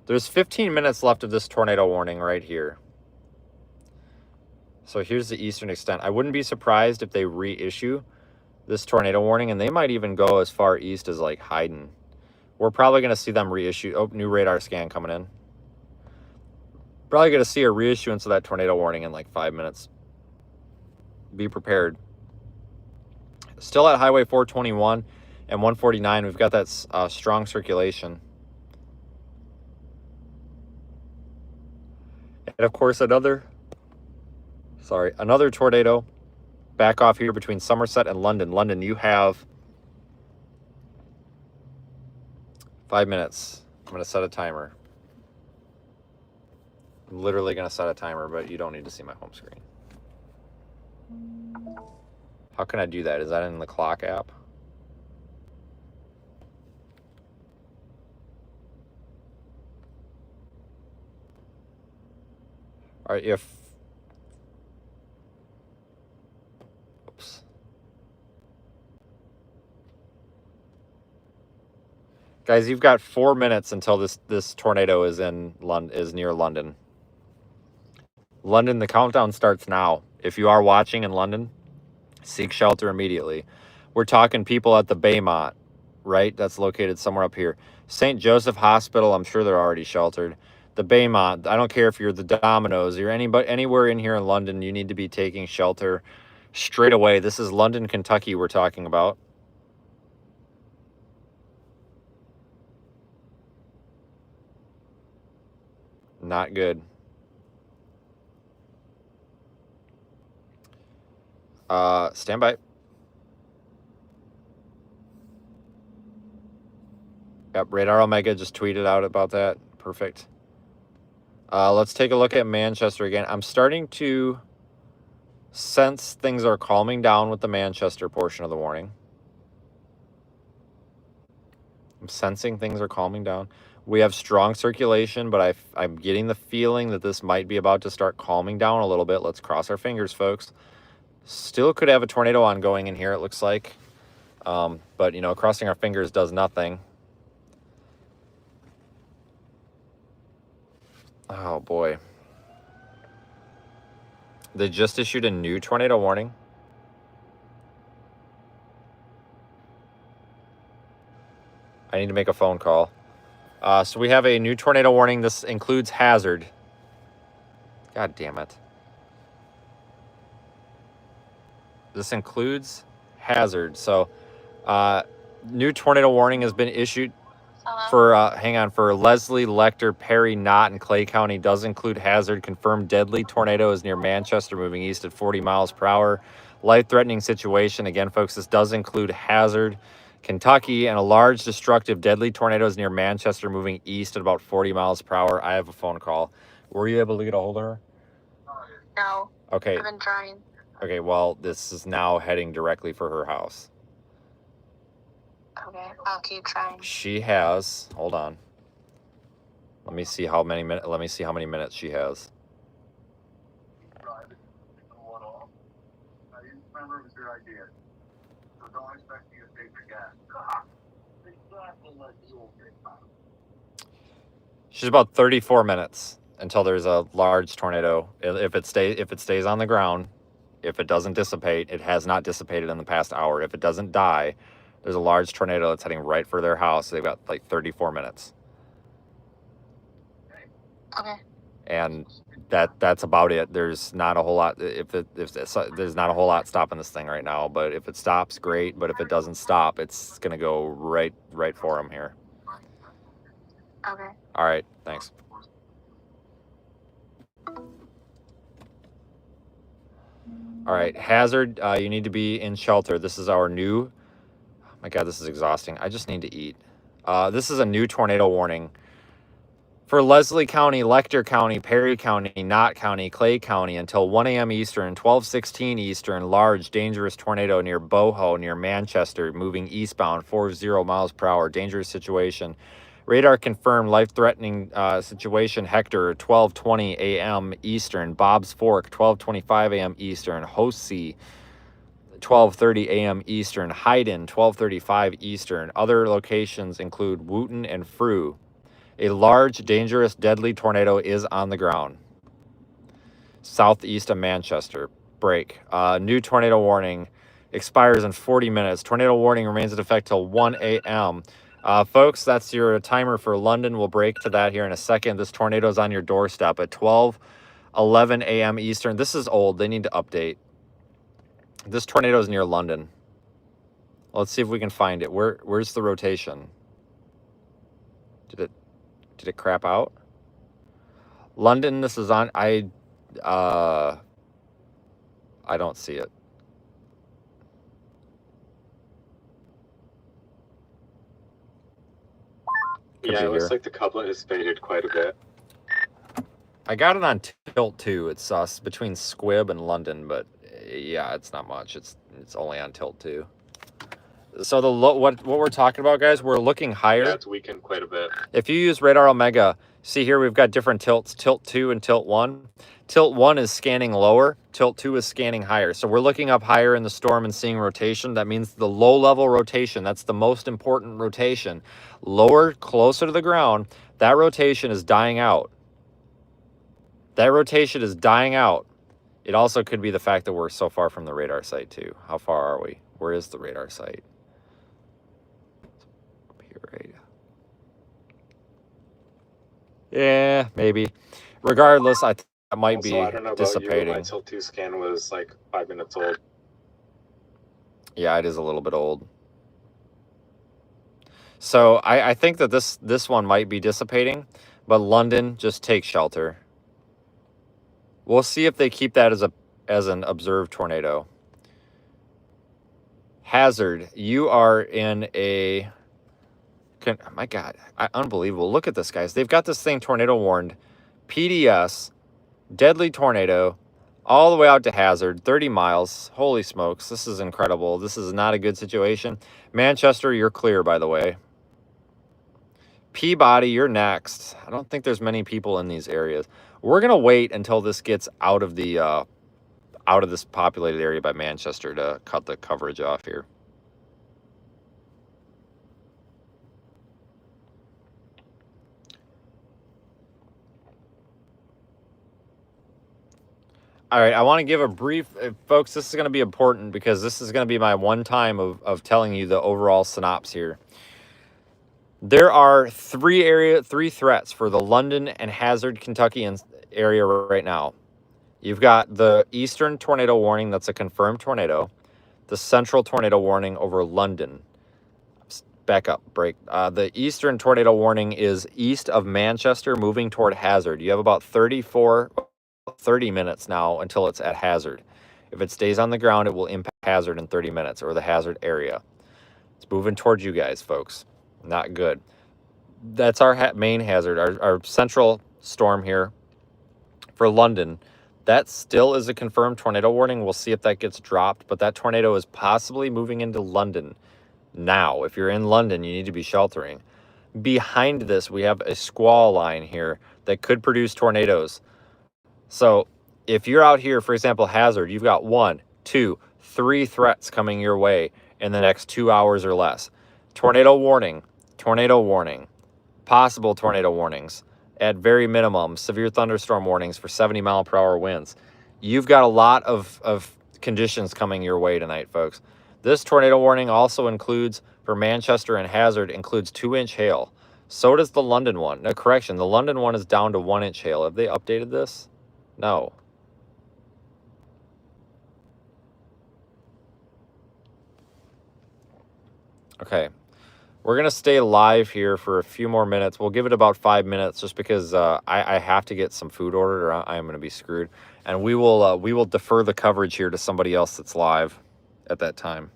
There's 15 minutes left of this tornado warning right here. So here's the eastern extent. I wouldn't be surprised if they reissue this tornado warning, and they might even go as far east as like Hayden. We're probably going to see them reissue. Oh, new radar scan coming in. Probably going to see a reissuance of that tornado warning in like 5 minutes. Be prepared. Still at Highway 421 and 149, we've got that strong circulation. And of course, another tornado back off here between Somerset and London. London, you have 5 minutes. I'm going to set a timer. I'm literally going to set a timer, but you don't need to see my home screen. How can I do that? Is that in the clock app? All right, oops. Guys, you've got 4 minutes until this tornado is near London. London, the countdown starts now. If you are watching in London, seek shelter immediately. We're talking people at the Baymont, right? That's located somewhere up here. St. Joseph Hospital, I'm sure they're already sheltered. The Baymont, I don't care if you're the Domino's, you're anywhere in here in London, you need to be taking shelter straight away. This is London, Kentucky we're talking about. Not good. Stand by. Yep, Radar Omega just tweeted out about that. Perfect. Let's take a look at Manchester again. I'm starting to sense things are calming down with the Manchester portion of the warning. I'm sensing things are calming down. We have strong circulation, but I'm getting the feeling that this might be about to start calming down a little bit. Let's cross our fingers, folks. Still could have a tornado ongoing in here, it looks like. But, you know, crossing our fingers does nothing. Oh, boy. They just issued a new tornado warning. I need to make a phone call. So we have a new tornado warning. This includes hazard. God damn it. This includes hazard. So, new tornado warning has been issued for, for Leslie, Lecter, Perry, Knott, and Clay County. Does include hazard. Confirmed deadly tornado is near Manchester, moving east at 40 miles per hour. Life-threatening situation. Again, folks, this does include hazard. Kentucky, and a large destructive deadly tornado is near Manchester, moving east at about 40 miles per hour. I have a phone call. Were you able to get a hold of her? No. Okay. I've been trying. Okay, well, this is now heading directly for her house. Okay, I'll keep trying. She has, hold on. Let me see how many minutes she has. She's about 34 minutes until there's a large tornado. If it stays on the ground, if it doesn't dissipate, it has not dissipated in the past hour. If it doesn't die, there's a large tornado that's heading right for their house. They've got like 34 minutes. Okay. And that's about it. There's not a whole lot. There's not a whole lot stopping this thing right now. But if it stops, great. But if it doesn't stop, it's gonna go right for them here. Okay. All right. Thanks. All right. Hazard. You need to be in shelter. This is our new. Oh my God, this is exhausting. I just need to eat. This is a new tornado warning. For Leslie County, Lecter County, Perry County, Knott County, Clay County until 1 a.m. Eastern, 12:16 Eastern, large dangerous tornado near Boho, near Manchester, moving eastbound, 40 miles per hour, dangerous situation. Radar confirmed life-threatening situation, Hector, 12:20 a.m. Eastern, Bob's Fork, 12:25 a.m. Eastern, Hosea, 12:30 a.m. Eastern, Hayden, 12:35 Eastern. Other locations include Wooten and Frew. A large, dangerous, deadly tornado is on the ground. Southeast of Manchester. Break. New tornado warning expires in 40 minutes. Tornado warning remains in effect till 1 a.m. Folks, that's your timer for London. We'll break to that here in a second. This tornado is on your doorstep at 12:11 a.m. Eastern. This is old. They need to update. This tornado is near London. Let's see if we can find it. Where's the rotation? Did it crap out? London, this is on. I don't see it. Yeah, it looks like the couplet has faded quite a bit. I got it on tilt too. It's between Squib and London, but yeah, it's not much. It's only on tilt too. So what we're talking about, guys, we're looking higher. Yeah, it's weakened quite a bit. If you use Radar Omega, see here we've got different tilts, tilt 2 and tilt 1. Tilt 1 is scanning lower, tilt 2 is scanning higher. So we're looking up higher in the storm and seeing rotation. That means the low level rotation, that's the most important rotation. Lower, closer to the ground, that rotation is dying out. That rotation is dying out. It also could be the fact that we're so far from the radar site too. How far are we? Where is the radar site? Up here, right? Yeah, maybe. Regardless, I think that might Also, be I don't know about dissipating. you, but my tilt 2 scan was like 5 minutes old. Yeah, it is a little bit old. So I think that this one might be dissipating, but London, just take shelter. We'll see if they keep that as an observed tornado. Hazard, you are in a... my God, unbelievable. Look at this, guys. They've got this thing tornado warned. PDS, deadly tornado, all the way out to hazard, 30 miles. Holy smokes, this is incredible. This is not a good situation. Manchester, you're clear, by the way. Peabody, you're next. I don't think there's many people in these areas. We're going to wait until this gets out of this populated area by Manchester to cut the coverage off here. All right, I want to give a brief, folks. This is going to be important because this is going to be my one time of telling you the overall synopsis here. There are three threats for the London and Hazard, Kentucky area right now. You've got the eastern tornado warning, that's a confirmed tornado. The central tornado warning over London. Back up, break. The eastern tornado warning is east of Manchester, moving toward Hazard. You have about 30 minutes now until it's at Hazard. If it stays on the ground, it will impact Hazard in 30 minutes, or the Hazard area. It's moving towards you guys, folks. Not good. That's our main hazard, our central storm here for London. That still is a confirmed tornado warning. We'll see if that gets dropped, but that tornado is possibly moving into London now. If you're in London, you need to be sheltering. Behind this, we have a squall line here that could produce tornadoes. So if you're out here, for example, Hazard, you've got 1, 2, 3 threats coming your way in the next 2 hours or less. Tornado warning, possible tornado warnings, at very minimum, severe thunderstorm warnings for 70-mile-per-hour winds. You've got a lot of conditions coming your way tonight, folks. This tornado warning also includes, for Manchester and Hazard, includes 2-inch hail. So does the London one. No, correction, the London one is down to 1-inch hail. Have they updated this? No. Okay. We're going to stay live here for a few more minutes. We'll give it about 5 minutes just because I have to get some food ordered or I'm going to be screwed. And we will defer the coverage here to somebody else that's live at that time.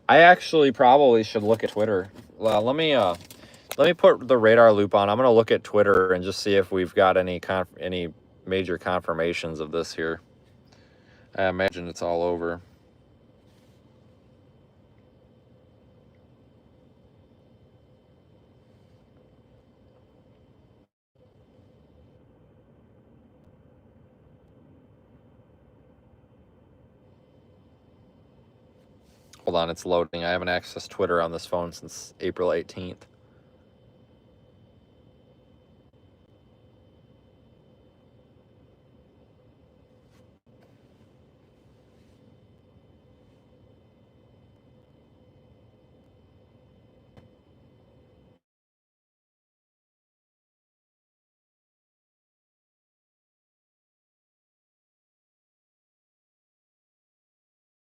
I actually probably should look at Twitter. Well, let me put the radar loop on. I'm going to look at Twitter and just see if we've got any major confirmations of this here. I imagine it's all over. Hold on, it's loading. I haven't accessed Twitter on this phone since April 18th.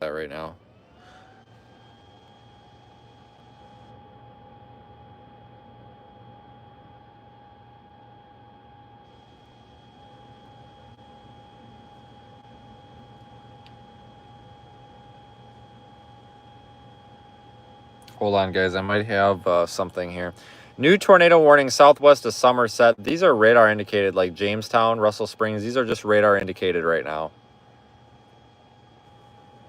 That right now. Hold on, guys. I might have something here. New tornado warning southwest of Somerset. These are radar indicated, like Jamestown, Russell Springs. These are just radar indicated right now.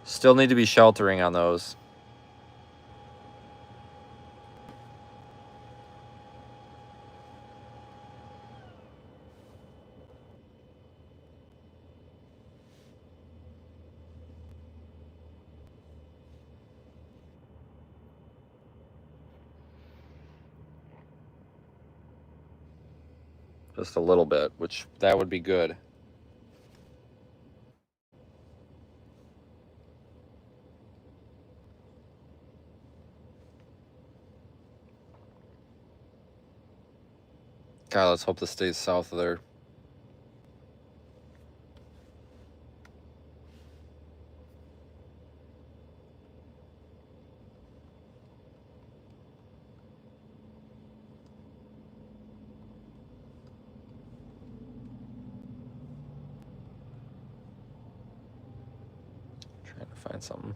Still need to be sheltering on those. Just a little bit, which that would be good. God, let's hope this stays south of there. Trying to find something.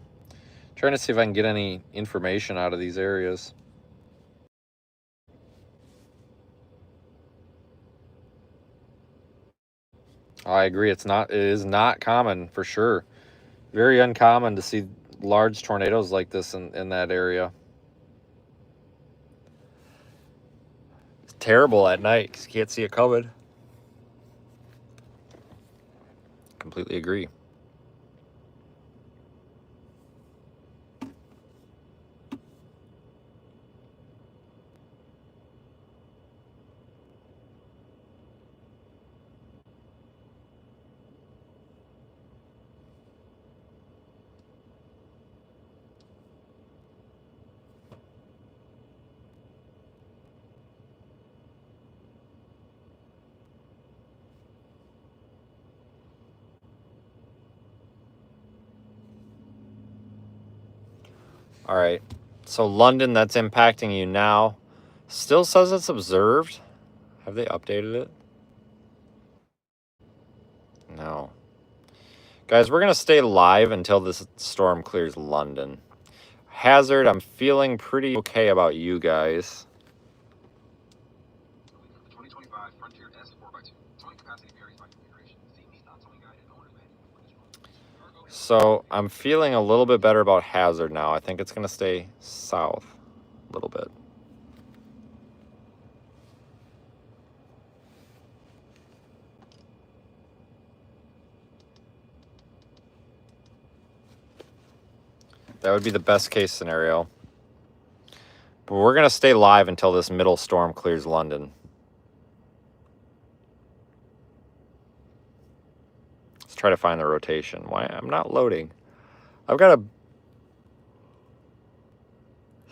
Trying to see if I can get any information out of these areas. I agree. It is not common for sure. Very uncommon to see large tornadoes like this in that area. It's terrible at night because you can't see it coming. Completely agree. All right. So London, that's impacting you now. Still says it's observed. Have they updated it? No. Guys, we're going to stay live until this storm clears London. Hazard, I'm feeling pretty okay about you guys. So I'm feeling a little bit better about Hazard now. I think it's going to stay south a little bit. That would be the best case scenario. But we're going to stay live until this middle storm clears London. Let's try to find the rotation. Why? I'm not loading. I've got a...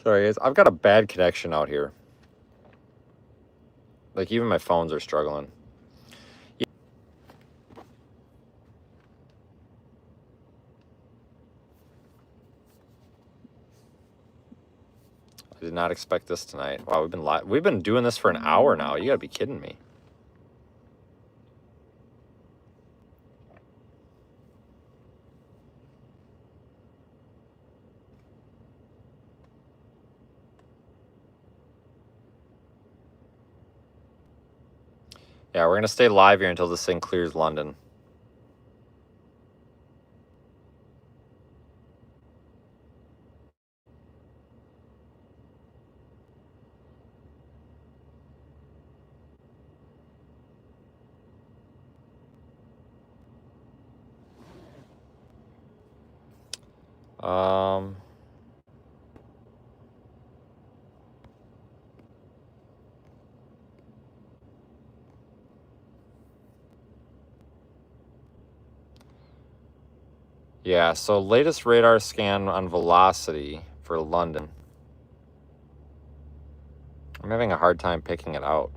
Sorry, guys. I've got a bad connection out here. Like, even my phones are struggling. I did not expect this tonight. Wow, we've been doing this for an hour now. You gotta be kidding me. Yeah, we're gonna stay live here until this thing clears London. Yeah, so latest radar scan on velocity for London. I'm having a hard time picking it out.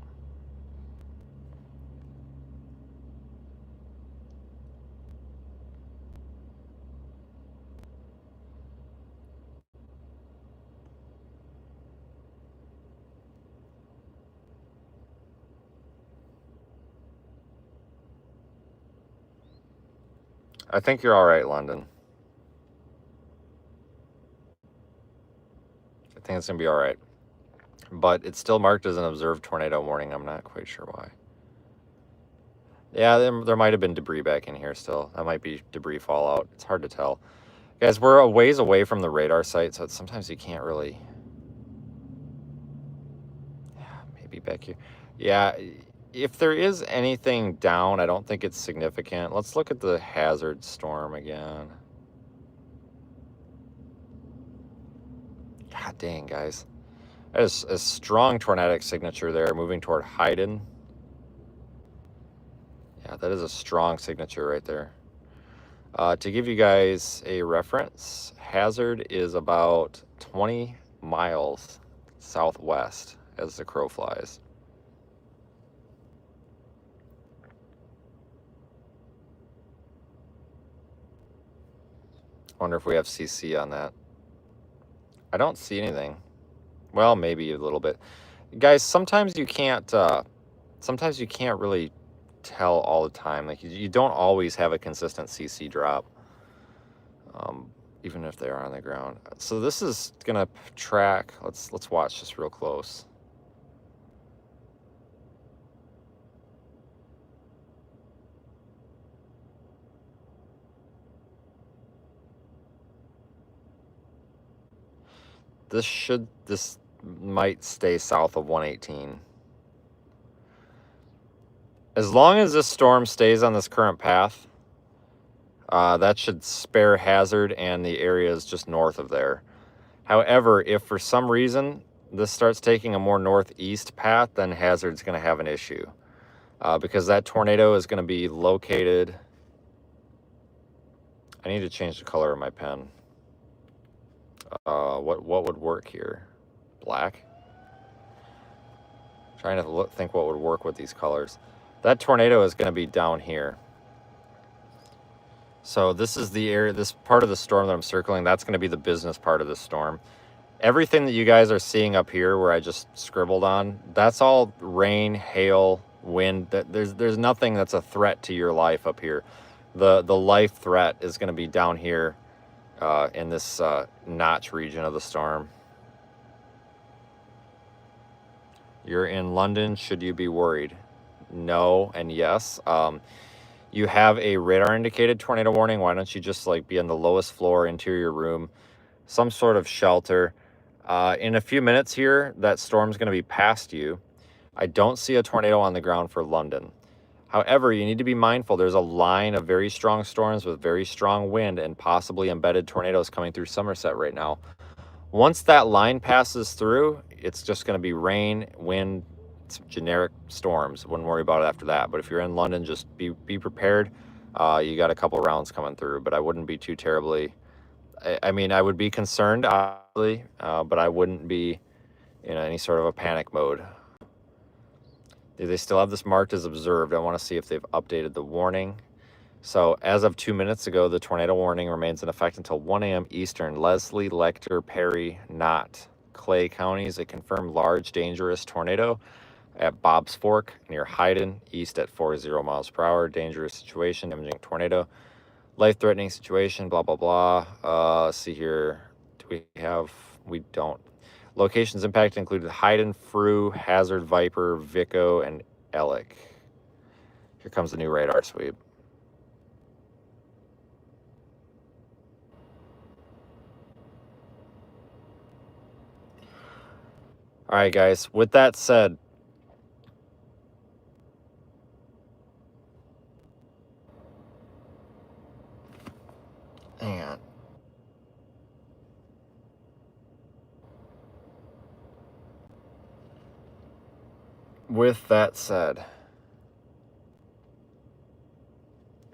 I think you're all right, London. I think it's gonna be all right. But it's still marked as an observed tornado warning. I'm not quite sure why. Yeah, there might have been debris back in here still. That might be debris fallout. It's hard to tell. Guys, we're a ways away from the radar site, so sometimes you can't really... Yeah, maybe back here. Yeah, if there is anything down, I don't think it's significant. Let's look at the hazard storm again. God dang, guys. That is a strong tornadic signature there, moving toward Haydn. Yeah, that is a strong signature right there. To give you guys a reference, Hazard is about 20 miles southwest as the crow flies. Wonder if we have CC on that. I don't see anything. Well, maybe a little bit. Guys, sometimes you can't really tell all the time. Like you don't always have a consistent CC drop, even if they are on the ground. So this is gonna track. Let's watch this real close. This might stay south of 118. As long as this storm stays on this current path, that should spare Hazard and the areas just north of there. However, if for some reason this starts taking a more northeast path, then Hazard's going to have an issue. Because that tornado is going to be located... I need to change the color of my pen. What would work here? Black? Trying to think what would work with these colors. That tornado is going to be down here. So this is the area, this part of the storm that I'm circling. That's going to be the business part of the storm. Everything that you guys are seeing up here where I just scribbled on, that's all rain, hail, wind. There's nothing that's a threat to your life up here. The life threat is going to be down here in this notch region of the storm. You're in London. Should you be worried? No and yes. You have a radar indicated tornado warning. Why don't you just like be in the lowest floor interior room, some sort of shelter? In a few minutes here, that storm's going to be past you. I don't see a tornado on the ground for London. However, you need to be mindful. There's a line of very strong storms with very strong wind and possibly embedded tornadoes coming through Somerset right now. Once that line passes through, it's just going to be rain, wind, generic storms. Wouldn't worry about it after that. But if you're in London, just be prepared. You got a couple rounds coming through, but I wouldn't be too terribly. I mean, I would be concerned, obviously, but I wouldn't be in any sort of a panic mode. They still have this marked as observed. I want to see if they've updated the warning. So as of 2 minutes ago, the tornado warning remains in effect until 1 a.m. Eastern. Leslie, Lecter, Perry, Knott, Clay counties, a confirmed large dangerous tornado at Bob's Fork near Hyden, east at 40 miles per hour. Dangerous situation, damaging tornado. Life-threatening situation, blah, blah, blah. Let's see here. Do we have... We don't. Locations impacted included Hyden, Frew, Hazard, Viper, Vico, and Ellick. Here comes the new radar sweep. All right, guys. With that said, hang on. With that said,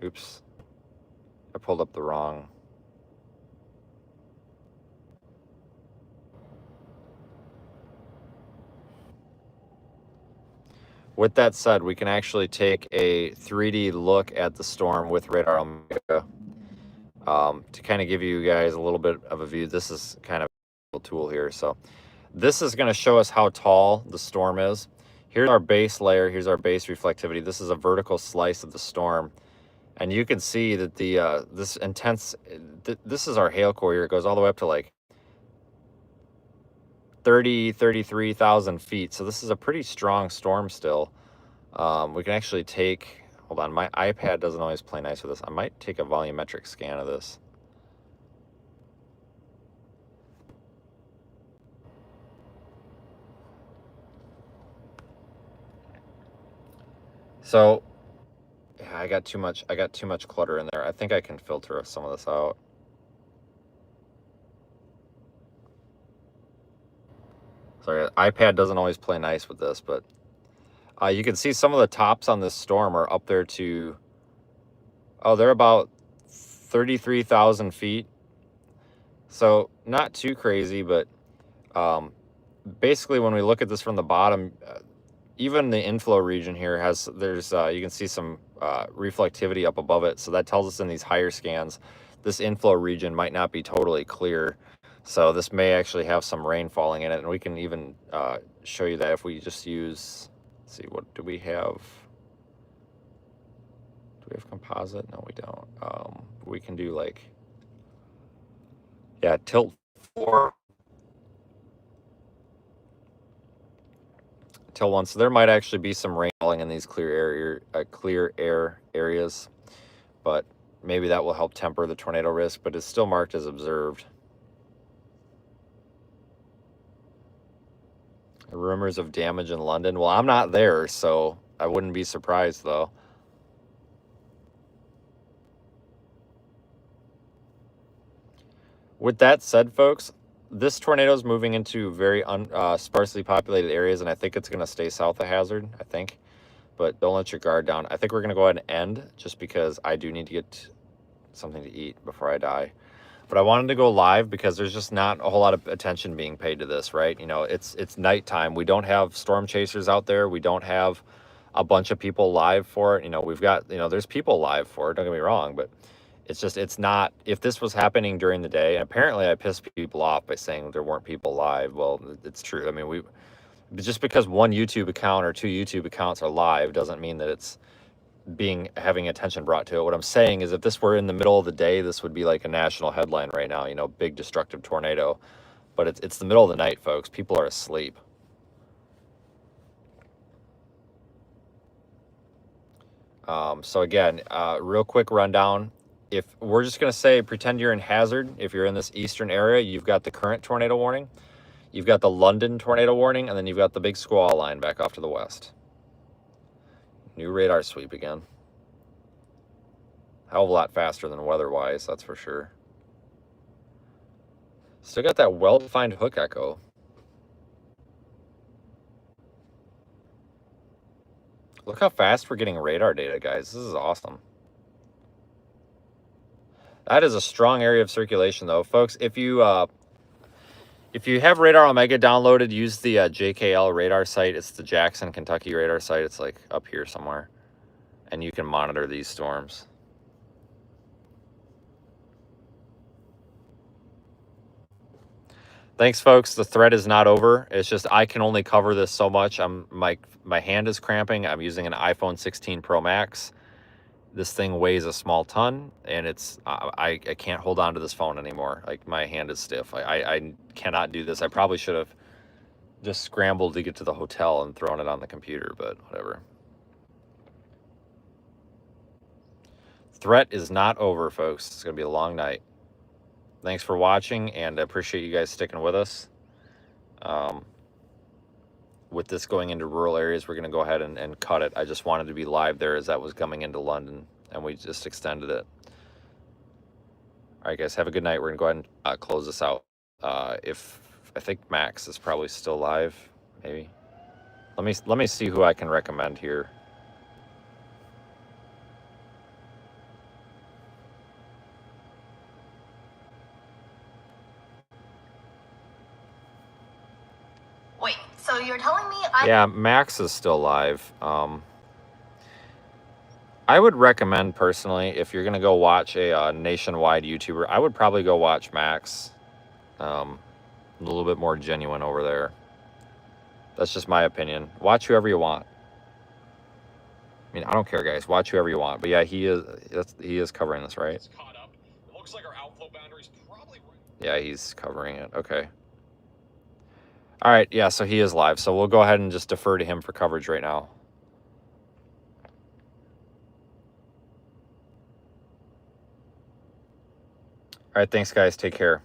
oops, I pulled up the wrong. With that said, we can actually take a 3D look at the storm with Radar Omega to kind of give you guys a little bit of a view. This is kind of a tool here. So this is going to show us how tall the storm is. Here's our base layer. Here's our base reflectivity. This is a vertical slice of the storm. And you can see that the this intense, this is our hail core here. It goes all the way up to like 33,000 feet. So this is a pretty strong storm still. We can actually take, hold on, my iPad doesn't always play nice with this. I might take a volumetric scan of this. So yeah, I got too much clutter in there. I think I can filter some of this out. Sorry, iPad doesn't always play nice with this, but you can see some of the tops on this storm are up there to, oh, they're about 33,000 feet. So not too crazy, but basically when we look at this from the bottom, even the inflow region here has, there's, you can see some reflectivity up above it. So that tells us in these higher scans, this inflow region might not be totally clear. So this may actually have some rain falling in it. And we can even show you that if we just use, let's see, what do we have? Do we have composite? No, we don't. We can do like, yeah, tilt 4. Till 1. So there might actually be some rain falling in these clear air areas, but maybe that will help temper the tornado risk, but it's still marked as observed. Rumors of damage in London. Well, I'm not there, so I wouldn't be surprised though. With that said, folks, this tornado is moving into very sparsely populated areas, and I think it's going to stay south of Hazard, I think. But don't let your guard down. I think we're going to go ahead and end just because I do need to get something to eat before I die. But I wanted to go live because there's just not a whole lot of attention being paid to this, right? You know, it's nighttime. We don't have storm chasers out there. We don't have a bunch of people live for it. You know, we've got, you know, there's people live for it, don't get me wrong, but It's just, it's not, if this was happening during the day, and apparently I pissed people off by saying there weren't people live. Well, it's true. I mean, just because one YouTube account or two YouTube accounts are live doesn't mean that it's having attention brought to it. What I'm saying is if this were in the middle of the day, this would be like a national headline right now, you know, big destructive tornado. But it's the middle of the night, folks. People are asleep. So again, real quick rundown. If we're just going to say, pretend you're in Hazard. If you're in this eastern area, you've got the current tornado warning. You've got the London tornado warning, and then you've got the big squall line back off to the west. New radar sweep again. Hell of a lot faster than weather-wise, that's for sure. Still got that well-defined hook echo. Look how fast we're getting radar data, guys. This is awesome. That is a strong area of circulation, though. Folks, if you have Radar Omega downloaded, use the JKL radar site. It's the Jackson, Kentucky radar site. It's like up here somewhere. And you can monitor these storms. Thanks, folks. The thread is not over. It's just I can only cover this so much. My hand is cramping. I'm using an iPhone 16 Pro Max. This thing weighs a small ton, and it's I can't hold on to this phone anymore. Like, my hand is stiff. I cannot do this. I probably should have just scrambled to get to the hotel and thrown it on the computer, but whatever. Threat is not over, folks. It's going to be a long night. Thanks for watching, and I appreciate you guys sticking with us. With this going into rural areas, we're going to go ahead and cut it. I just wanted to be live there as that was coming into London, and we just extended it. All right, guys, have a good night. We're going to go ahead and close this out. I think Max is probably still live, maybe. Let me see who I can recommend here. Wait, so you're telling me Yeah, Max is still live. I would recommend personally, if you're gonna go watch a nationwide YouTuber, I would probably go watch Max. A little bit more genuine over there. That's just my opinion. Watch whoever you want. I mean, I don't care, guys. Watch whoever you want. But yeah, he is covering this, right? It's caught up. It looks like our outflow boundary's probably right. Yeah, he's covering it. Okay. All right, yeah, so he is live. So we'll go ahead and just defer to him for coverage right now. All right, thanks, guys. Take care.